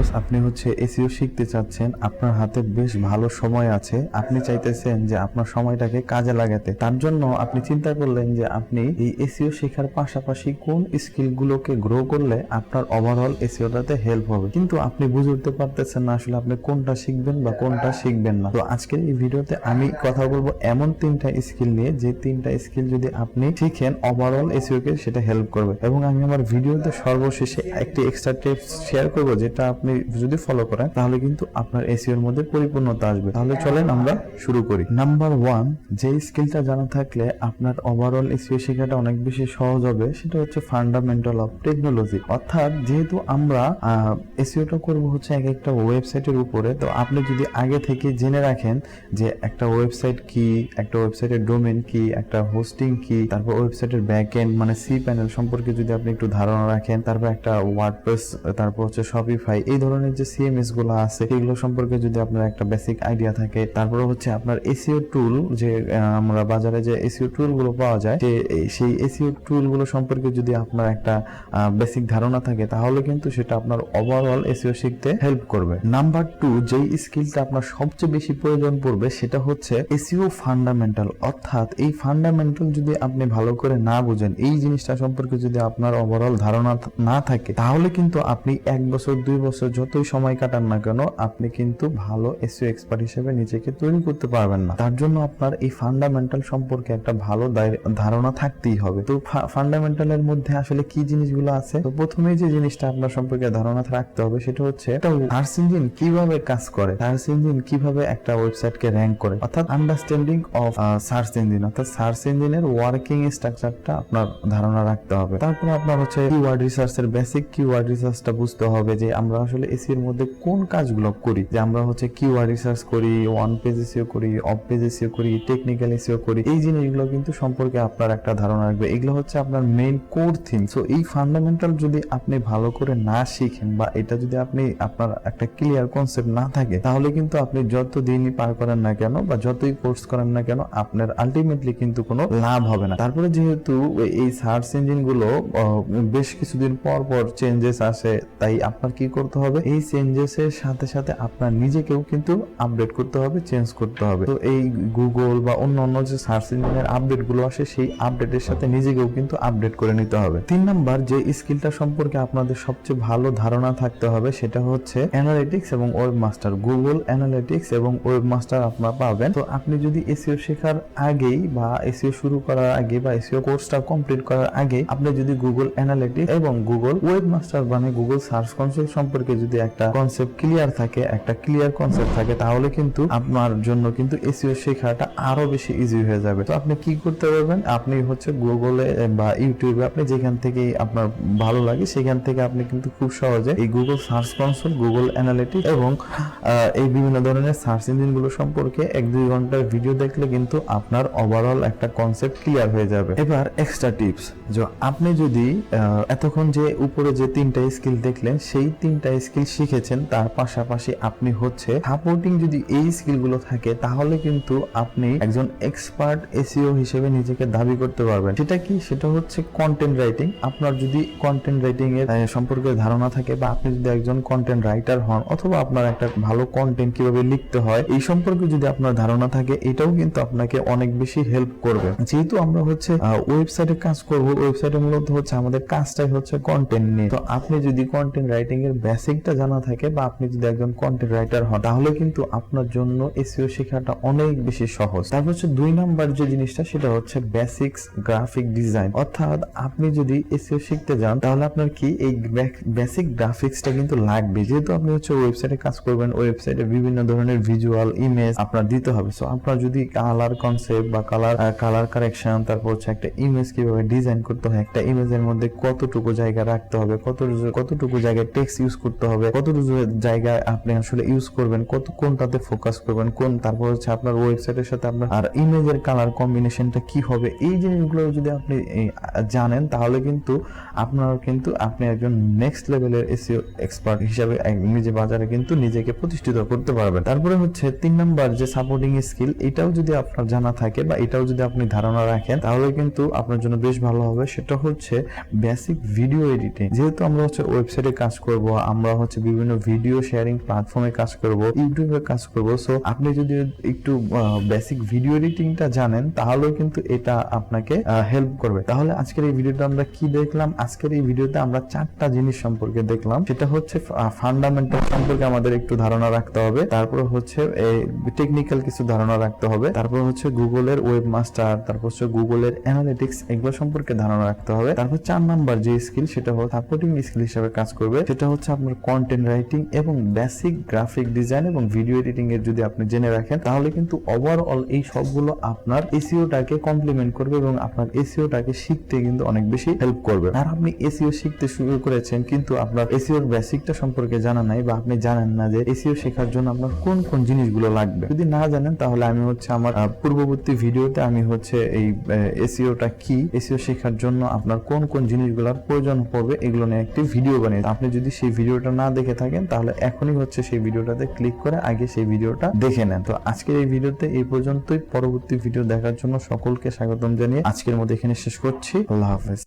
Suppose আপনি হচ্ছে SEO শিখতে চাচ্ছেন, আপনার হাতে বেশ ভালো সময় আছে, আপনি চাইতেছেন যে আপনার সময়টাকে কাজে লাগাতে। তার জন্য আপনি চিন্তা করলেন যে আপনি এই এসইও শেখার পাশাপাশি কোন স্কিলগুলোকে গ্রো করলে আপনার ওভারঅল এসইওটাতে হেল্প হবে, কিন্তু আপনি বুঝে উঠতে পারতেছেন না আসলে আপনি কোনটা শিখবেন বা কোনটা শিখবেন না। তো আজকের এই ভিডিওতে আমি কথা বলবো এমন 3টা স্কিল নিয়ে, যে 3টা স্কিল যদি আপনি শিখেন ওভারঅল এসইও কে সেটা হেল্প করবে। এবং আমি আমার ভিডিওতে সর্বশেষে একটি এক্সট্রা টিপস শেয়ার করব, যেটা আপনি যদি ফলো করেন তাহলে কিন্তু আপনার এসইও এর মধ্যে পরিপূর্ণতা আসবে। তাহলে চলেন আমরা শুরু করি। নাম্বার 1, যে স্কিলটা জানা থাকলে আপনার ওভারঅল এসইও শেখাটা অনেক বেশি সহজ হবে, সেটা হচ্ছে ফান্ডামেন্টাল অফ টেকনোলজি। অর্থাৎ যেহেতু আমরা এসইওটা করব হচ্ছে এক একটা ওয়েবসাইটের উপরে, তো আপনি যদি আগে থেকে জেনে রাখেন যে একটা ওয়েবসাইট কি, একটা ওয়েবসাইটের ডোমেইন কি, একটা হোস্টিং কি, তারপর ওয়েবসাইটের ব্যাকএন্ড মানে সি প্যানেল সম্পর্কে যদি আপনি একটু ধারণা রাখেন, তারপর একটা ওয়ার্ডপ্রেস, তারপর হচ্ছে শপিফাই, এই ধরনের যে সিএমএস গুলো আছে সেগুলো সম্পর্কে যদি আপনার একটা বেসিক আইডিয়া থাকে, তারপরে হচ্ছে আপনার এসইও টুল, যে আমরা বাজারে যে এসইও টুল গুলো পাওয়া যায় সেই এসইও টুল গুলো সম্পর্কে যদি আপনার একটা বেসিক ধারণা থাকে, তাহলে কিন্তু সেটা আপনার ওভারঅল এসইও শিখতে হেল্প করবে। নাম্বার 2, যেই স্কিলটা আপনার সবচেয়ে বেশি প্রয়োজন পড়বে সেটা হচ্ছে এসইও ফান্ডামেন্টাল। অর্থাৎ এই ফান্ডামেন্টাল যদি আপনি ভালো করে না বুঝেন, এই জিনিসটা সম্পর্কে যদি আপনার ওভারঅল ধারণা না থাকে, তাহলে কিন্তু আপনি 1 বছর 2 বছর যতই সময় কাটান না কেন, আপনি কিন্তু ভালো এসইও এক্সপার্ট হিসেবে নিজেকে তৈরি করতে পারবেন না। তার জন্য আপনার এই ফান্ডামেন্টাল সম্পর্কে একটা ভালো ধারণা থাকতেই হবে। তো ফান্ডামেন্টালের মধ্যে আসলে কি জিনিসগুলো আছে, তো প্রথমেই যে জিনিসটা আপনার সম্পর্কে ধারণা রাখতে হবে সেটা হচ্ছে একটা সার্চ ইঞ্জিন কিভাবে কাজ করে, সার্চ ইঞ্জিন কিভাবে একটা ওয়েবসাইটকে র‍্যাঙ্ক করে, অর্থাৎ আন্ডারস্ট্যান্ডিং অফ সার্চ ইঞ্জিন, অর্থাৎ সার্চ ইঞ্জিনের ওয়ার্কিং স্ট্রাকচারটা আপনার ধারণা রাখতে হবে। তারপর আপনার হচ্ছে কিওয়ার্ড রিসার্চের বেসিক কিওয়ার্ড রিসার্চটা বুঝতে হবে, যে আমরা আসলে এসইও এর মধ্যে কোন কাজগুলো করি, যে আমরা হচ্ছে কিওয়ার্ড রিসার্চ করি, ওয়ান পেজ এসইও করি, অফ পেজ এসইও করি, টেকনিক্যাল এসইও করি। এই জিনিসগুলো কিন্তু সম্পর্কে আপনার একটা ধারণা রাখবে, এগুলো হচ্ছে আপনার মেইন কোর থিম। সো এই ফান্ডামেন্টাল যদি আপনি ভালো করে না শিখেন, বা এটা যদি আপনি আপনার একটা ক্লিয়ার কনসেপ্ট না থাকে, তাহলে কিন্তু আপনি যত দিনই পার করেন না কেন বা যতই কোর্স করেন না কেন, আপনার আলটিমেটলি কিন্তু কোনো লাভ হবে না। তারপরে যেহেতু এই সার্চ ইঞ্জিন গুলো বেশ কিছুদিন পর পর চেঞ্জেস আসে, তাই আপনার কি করতে হবে, এই চেঞ্জেস এর সাথে সাথে আপনার নিজেকেও কিন্তু আপডেট করতে হবে, চেঞ্জ করতে হবে। তো এই গুগল বা অন্য যে সার্চ ইঞ্জিনের আপডেট গুলো আসে, সেই আপডেটের সাথে নিজেকেও কিন্তু আপডেট করে নিতে হবে। 3 নাম্বার যে স্কিলটা সম্পর্কে আপনাদের সবচেয়ে ভালো ধারণা থাকতে হবে, সেটা হচ্ছে অ্যানালিটিক্স এবং ওয়েবমাস্টার। গুগল অ্যানালিটিক্স এবং ওয়েবমাস্টার আপনারা পাবেন। তো আপনি যদি এসইও শেখার আগেই বা এসইও শুরু করার আগে বা এসইও কোর্সটা কমপ্লিট করার আগে আপনি যদি গুগল অ্যানালিটিক্স এবং গুগল ওয়েবমাস্টার মানে গুগল সার্চ কনসোল সম্পর্কে যদি একটা কনসেপ্ট ক্লিয়ার থাকে, একটা ক্লিয়ার কনসেপ্ট থাকে, তাহলে কিন্তু আপনার জন্য কিন্তু এসইও শেখাটা আরো বেশি ইজি হয়ে যাবে। তো আপনি কি করতে পারবেন, আপনি হচ্ছে গুগলে বা ইউটিউবে আপনি যেখান থেকে আপনার ভালো লাগে সেখান থেকে আপনি কিন্তু খুব সহজে এই Google search console, Google analytics এবং এই বিভিন্ন ধরনের সার্চ ইঞ্জিন গুলো সম্পর্কে 1-2 ঘন্টার ভিডিও দেখলে কিন্তু আপনার ওভারঅল একটা কনসেপ্ট ক্লিয়ার হয়ে যাবে। এবার এক্সট্রা টিপস, যে আপনি যদি এতক্ষণ যে উপরে যে 3টা স্কিল দেখলেন, সেই 3টা স্কিল শিখেছেন, তার পাশাপাশি আপনি হচ্ছে সাপোর্টিং যদি এই স্কিলগুলো থাকে, তাহলে কিন্তু আপনি একজন এক্সপার্ট এসইও হিসেবে নিজেকে দাবি করতে পারবেন। সেটা কি, সেটা হচ্ছে কন্টেন্ট রাইটিং। আপনার যদি কন্টেন্ট রাইটিং এর সম্পর্কে ধারণা থাকে, বা আপনি যদি একজন কন্টেন্ট রাইটার হন, অথবা আপনার একটা ভালো কন্টেন্ট কিভাবে লিখতে হয় এই সম্পর্কে যদি আপনার ধারণা থাকে, এটাও কিন্তু আপনাকে অনেক বেশি হেল্প করবে। যেহেতু আমরা হচ্ছে ওয়েবসাইটে কাজ করব, ওয়েবসাইটে মূলত হচ্ছে আমাদের কাজটাই হচ্ছে কন্টেন্ট নিয়ে। তো আপনি যদি কন্টেন্ট রাইটিং এর বেসিকটা জানা থাকে, বা আপনি যদি একজন কন্টেন্ট রাইটার হন, তাহলে কিন্তু আপনার জন্য এসইও শেখাটা অনেক বেশি সহজ। তারপর হচ্ছে 2 নাম্বার যে জিনিসটা, সেটা হচ্ছে বেসিক্স গ্রাফিক ডিজাইন। অর্থাৎ আপনি যদি এসইও শিখতে যান, তাহলে আপনার কি এই বেসিক গ্রাফিক্সটা কিন্তু লাগবে। যেহেতু আপনি হচ্ছে ওয়েবসাইটে কাজ করবেন, ওয়েবসাইটে বিভিন্ন ধরনের ভিজুয়াল ইমেজ আপনার দিতে হবে। সো আপনার যদি কালার কনসেপ্ট বা কালার কারেকশন, তারপর হচ্ছে একটা ইমেজ কিভাবে ডিজাইন করতে হয়, একটা ইমেজের মধ্যে কতটুকু জায়গা রাখতে হবে, কতটুকু জায়গায় টেক্সট ইউজ করতে হবে, কতটুকু জায়গায় আপনি আসলে ইউজ করবেন, কোনটাতে ফোকাস করবেন, তারপর হচ্ছে আপনার ওয়েবসাইটের সাথে আপনার আর ইমেজের কালার কম্বিনেশনটা কি হবে, এই জিনিসগুলো যদি আপনি জানেন, তাহলে কিন্তু আপনি একজন নেক্সট লেভেলের এসইও এক্সপার্ট হিসেবে নিজে বাজারে কিন্তু নিজেকে প্রতিষ্ঠিত করতে পারবেন। তারপরে হচ্ছে 3 নাম্বার যে সাপোর্টিং স্কিল, এটাও যদি আপনার জানা থাকে বা এটাও যদি আপনি ধারণা রাখেন, তাহলে কিন্তু আপনার জন্য বেশ ভালো হবে। সেটা হচ্ছে বেসিক ভিডিও এডিটিং। যেহেতু আমরা হচ্ছে ওয়েবসাইটে কাজ করব, আমরা আমরা হচ্ছে বিভিন্ন ভিডিও শেয়ারিং প্ল্যাটফর্মে কাজ করব, ইউটিউবে কাজ করব। সো আপনি যদি একটু বেসিক ভিডিও এডিটিংটা জানেন তাহলেও কিন্তু এটা আপনাকে হেল্প করবে। তাহলে আজকের এই ভিডিওটা আমরা কি দেখলাম? আজকের এই ভিডিওতে আমরা 4টা জিনিস সম্পর্কে দেখলাম। সেটা হচ্ছে ফান্ডামেন্টাল সম্পর্কে আমাদের একটু ধারণা রাখতে হবে, তারপর হচ্ছে টেকনিক্যাল কিছু ধারণা রাখতে হবে, তারপর হচ্ছে গুগলের ওয়েব মাস্টার, তারপর হচ্ছে গুগলের অ্যানালিটিক্স, এগুলো সম্পর্কে ধারণা রাখতে হবে। তারপর 4 নাম্বার যে স্কিল সেটা হচ্ছে সাপোর্টিং স্কিল হিসেবে কাজ করবে, সেটা হচ্ছে আপনার কন্টেন্ট রাইটিং এবং বেসিক গ্রাফিক ডিজাইন এবং ভিডিও এডিটিং এর যদি আপনি জেনে রাখেন তাহলে কিন্তু ওভারঅল এই সবগুলো আপনার এসইওটাকে কমপ্লিমেন্ট করবে এবং আপনার এসইওটাকে শিখতে কিন্তু অনেক বেশি হেল্প করবে। আর আপনি এসইও শিখতে শুরু করেছেন কিন্তু আপনার এসইওর বেসিকটা সম্পর্কে জানা নাই বা আপনি জানেন না যে এসইও শেখার জন্য আপনার কোন কোন জিনিসগুলো লাগবে। যদি না জানেন তাহলে আমি হচ্ছে আমার পূর্ববর্তী ভিডিওতে আমি হচ্ছে এই এসইওটা কি, এসইও শেখার জন্য আপনার কোন কোন জিনিসগুলোর প্রয়োজন পড়বে এগুলো নিয়ে একটি ভিডিও বানিয়ে, আপনি যদি সেই ভিডিওটা না দেখে থাকেন তাহলে এখনই হচ্ছে সেই ভিডিওটাতে ক্লিক করে আগে সেই ভিডিওটা দেখে নেন। তো আজকের এই ভিডিওতে এই পর্যন্তই। পরবর্তী ভিডিও দেখার জন্য সকলকে স্বাগতম জানিয়ে আজকের মতো এখানে শেষ করছি। আল্লাহ হাফেজ।